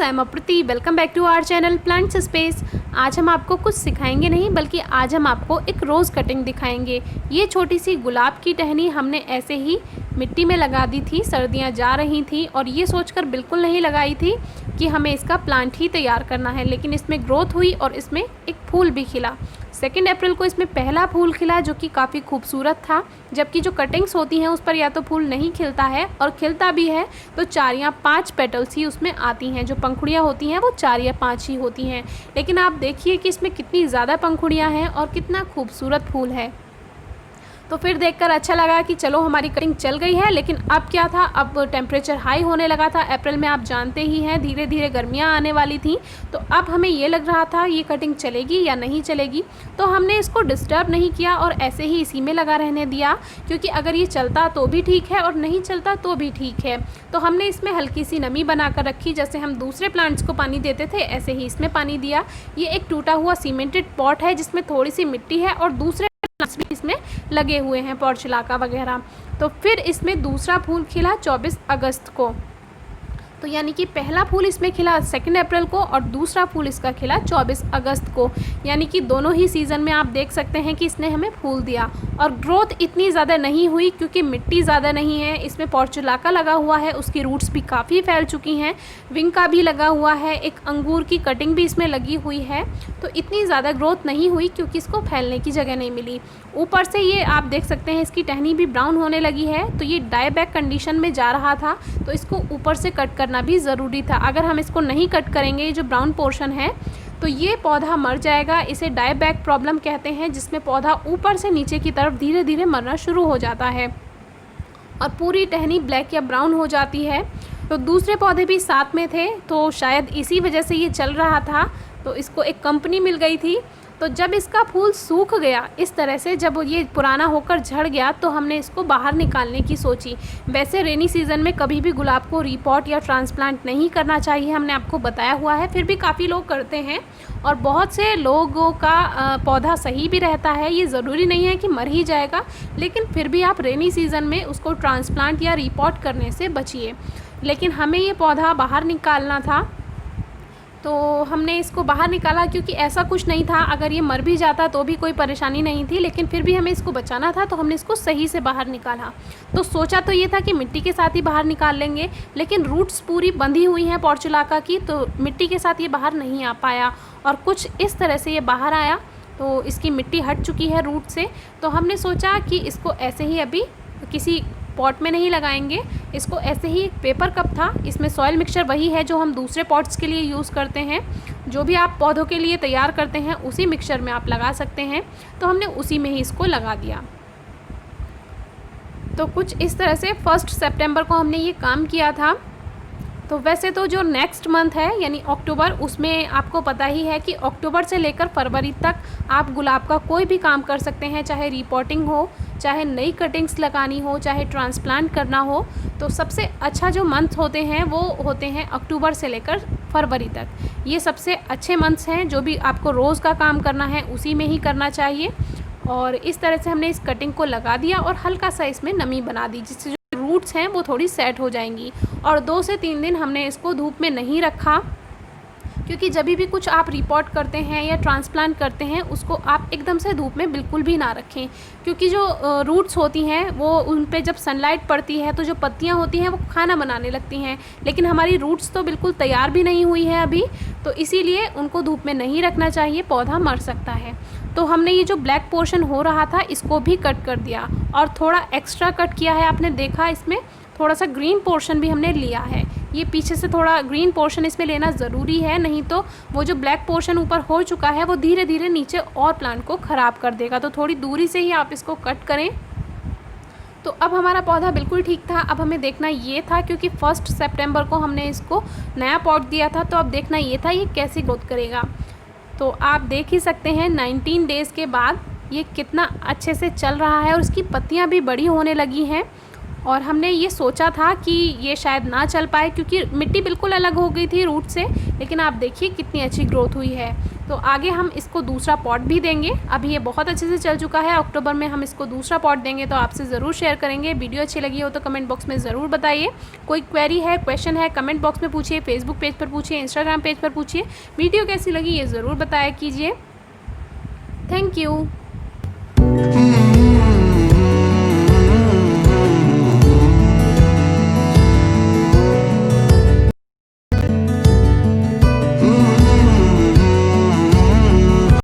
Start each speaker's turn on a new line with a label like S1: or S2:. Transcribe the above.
S1: I am Aprati. Welcome back to our channel plants space. आज हम आपको कुछ सिखाएंगे नहीं बल्कि आज हम आपको एक रोज़ कटिंग दिखाएंगे। ये छोटी सी गुलाब की टहनी हमने ऐसे ही मिट्टी में लगा दी थी, सर्दियां जा रही थी और ये सोचकर बिल्कुल नहीं लगाई थी कि हमें इसका प्लांट ही तैयार करना है, लेकिन इसमें ग्रोथ हुई और इसमें एक फूल भी खिला। 2 अप्रैल को इसमें पहला फूल खिला जो कि काफ़ी खूबसूरत था, जबकि जो कटिंग्स होती हैं उस पर या तो फूल नहीं खिलता है और खिलता भी है तो 4 या 5 पेटल्स ही उसमें आती हैं। जो पंखुड़ियाँ होती हैं वो 4 या 5 ही होती हैं, लेकिन आप देखिए कि इसमें कितनी ज़्यादा पंखुड़ियाँ हैं और कितना खूबसूरत फूल है। तो फिर देखकर अच्छा लगा कि चलो हमारी कटिंग चल गई है। लेकिन अब क्या था, अब टेम्परेचर हाई होने लगा था। अप्रैल में आप जानते ही हैं धीरे धीरे गर्मियाँ आने वाली थी, तो अब हमें ये लग रहा था ये कटिंग चलेगी या नहीं चलेगी। तो हमने इसको डिस्टर्ब नहीं किया और ऐसे ही इसी में लगा रहने दिया, क्योंकि अगर ये चलता तो भी ठीक है और नहीं चलता तो भी ठीक है। तो हमने इसमें हल्की सी नमी बना कर रखी, जैसे हम दूसरे प्लांट्स को पानी देते थे ऐसे ही इसमें पानी दिया। ये एक टूटा हुआ सीमेंटेड पॉट है जिसमें थोड़ी सी मिट्टी है और दूसरे प्लांट्स भी इसमें लगे हुए हैं, पोर्चुलाका वगैरह। तो फिर इसमें दूसरा फूल खिला 24 अगस्त को। तो यानी कि पहला फूल इसमें खिला 2 अप्रैल को और दूसरा फूल इसका खिला 24 अगस्त को। यानी कि दोनों ही सीज़न में आप देख सकते हैं कि इसने हमें फूल दिया। और ग्रोथ इतनी ज़्यादा नहीं हुई क्योंकि मिट्टी ज़्यादा नहीं है, इसमें पोर्चुलाका लगा हुआ है, उसकी रूट्स भी काफ़ी फैल चुकी हैं, विंग का भी लगा हुआ है, एक अंगूर की कटिंग भी इसमें लगी हुई है। तो इतनी ज़्यादा ग्रोथ नहीं हुई क्योंकि इसको फैलने की जगह नहीं मिली। ऊपर से ये आप देख सकते हैं इसकी टहनी भी ब्राउन होने लगी है, तो ये डाई बैक कंडीशन में जा रहा था, तो इसको ऊपर से कट करना भी ज़रूरी था। अगर हम इसको नहीं कट करेंगे, ये जो ब्राउन पोर्शन है, तो ये पौधा मर जाएगा। इसे डाई बैक प्रॉब्लम कहते हैं, जिसमें पौधा ऊपर से नीचे की तरफ धीरे धीरे मरना शुरू हो जाता है और पूरी टहनी ब्लैक या ब्राउन हो जाती है। तो दूसरे पौधे भी साथ में थे, तो शायद इसी वजह से ये चल रहा था। तो इसको एक कंपनी मिल गई थी। तो जब इसका फूल सूख गया इस तरह से, जब ये पुराना होकर झड़ गया, तो हमने इसको बाहर निकालने की सोची। वैसे रेनी सीज़न में कभी भी गुलाब को रीपॉट या ट्रांसप्लांट नहीं करना चाहिए, हमने आपको बताया हुआ है, फिर भी काफ़ी लोग करते हैं और बहुत से लोगों का पौधा सही भी रहता है। ये ज़रूरी नहीं है कि मर ही जाएगा, लेकिन फिर भी आप रेनी सीज़न में उसको ट्रांसप्लांट या रीपॉट करने से बचिए। लेकिन हमें ये पौधा बाहर निकालना था, तो हमने इसको बाहर निकाला क्योंकि ऐसा कुछ नहीं था, अगर ये मर भी जाता तो भी कोई परेशानी नहीं थी, लेकिन फिर भी हमें इसको बचाना था, तो हमने इसको सही से बाहर निकाला। तो सोचा तो ये था कि मिट्टी के साथ ही बाहर निकाल लेंगे, लेकिन रूट्स पूरी बंधी हुई हैं पोर्चुलाका की, तो मिट्टी के साथ ये बाहर नहीं आ पाया और कुछ इस तरह से ये बाहर आया। तो इसकी मिट्टी हट चुकी है रूट से। तो हमने सोचा कि इसको ऐसे ही अभी किसी पॉट में नहीं लगाएंगे, इसको ऐसे ही। एक पेपर कप था, इसमें सॉइल मिक्सचर वही है जो हम दूसरे पॉट्स के लिए यूज़ करते हैं। जो भी आप पौधों के लिए तैयार करते हैं उसी मिक्सचर में आप लगा सकते हैं। तो हमने उसी में ही इसको लगा दिया। तो कुछ इस तरह से 1 सितंबर को हमने ये काम किया था। तो वैसे तो जो नेक्स्ट मंथ है यानी अक्टूबर, उसमें आपको पता ही है कि अक्टूबर से लेकर फरवरी तक आप गुलाब का कोई भी काम कर सकते हैं, चाहे रिपोर्टिंग हो, चाहे नई कटिंग्स लगानी हो, चाहे ट्रांसप्लांट करना हो। तो सबसे अच्छा जो मंथ होते हैं वो होते हैं अक्टूबर से लेकर फरवरी तक। ये सबसे अच्छे मंथ्स हैं, जो भी आपको रोज़ का काम करना है उसी में ही करना चाहिए। और इस तरह से हमने इस कटिंग को लगा दिया और हल्का सा इसमें नमी बना दी, जिससे रूट्स हैं वो थोड़ी सेट हो जाएंगी। और 2 से 3 दिन हमने इसको धूप में नहीं रखा, क्योंकि जब भी कुछ आप रिपोर्ट करते हैं या ट्रांसप्लांट करते हैं उसको आप एकदम से धूप में बिल्कुल भी ना रखें, क्योंकि जो रूट्स होती हैं वो उन पे जब सनलाइट पड़ती है तो जो पत्तियां होती हैं वो खाना बनाने लगती हैं, लेकिन हमारी रूट्स तो बिल्कुल तैयार भी नहीं हुई है अभी, तो इसीलिए उनको धूप में नहीं रखना चाहिए, पौधा मर सकता है। तो हमने ये जो ब्लैक पोर्शन हो रहा था इसको भी कट कर दिया और थोड़ा एक्स्ट्रा कट किया है। आपने देखा इसमें थोड़ा सा ग्रीन पोर्शन भी हमने लिया है। ये पीछे से थोड़ा ग्रीन पोर्शन इसमें लेना ज़रूरी है, नहीं तो वो जो ब्लैक पोर्शन ऊपर हो चुका है वो धीरे धीरे नीचे और प्लांट को ख़राब कर देगा। तो थोड़ी दूरी से ही आप इसको कट करें। तो अब हमारा पौधा बिल्कुल ठीक था। अब हमें देखना ये था, क्योंकि 1 सितंबर को हमने इसको नया पॉट दिया था, तो अब देखना ये था ये कैसे ग्रोथ करेगा। तो आप देख ही सकते हैं 19 डेज़ के बाद ये कितना अच्छे से चल रहा है और उसकी पत्तियां भी बड़ी होने लगी हैं। और हमने ये सोचा था कि ये शायद ना चल पाए क्योंकि मिट्टी बिल्कुल अलग हो गई थी रूट से, लेकिन आप देखिए कितनी अच्छी ग्रोथ हुई है। तो आगे हम इसको दूसरा पॉट भी देंगे। अभी ये बहुत अच्छे से चल चुका है, अक्टूबर में हम इसको दूसरा पॉट देंगे तो आपसे ज़रूर शेयर करेंगे। वीडियो अच्छी लगी हो तो कमेंट बॉक्स में ज़रूर बताइए। कोई क्वेरी है, क्वेश्चन है, कमेंट बॉक्स में पूछिए, फेसबुक पेज पर पूछिए, इंस्टाग्राम पेज पर पूछिए। वीडियो कैसी लगी ये ज़रूर बताया कीजिए। Thank you.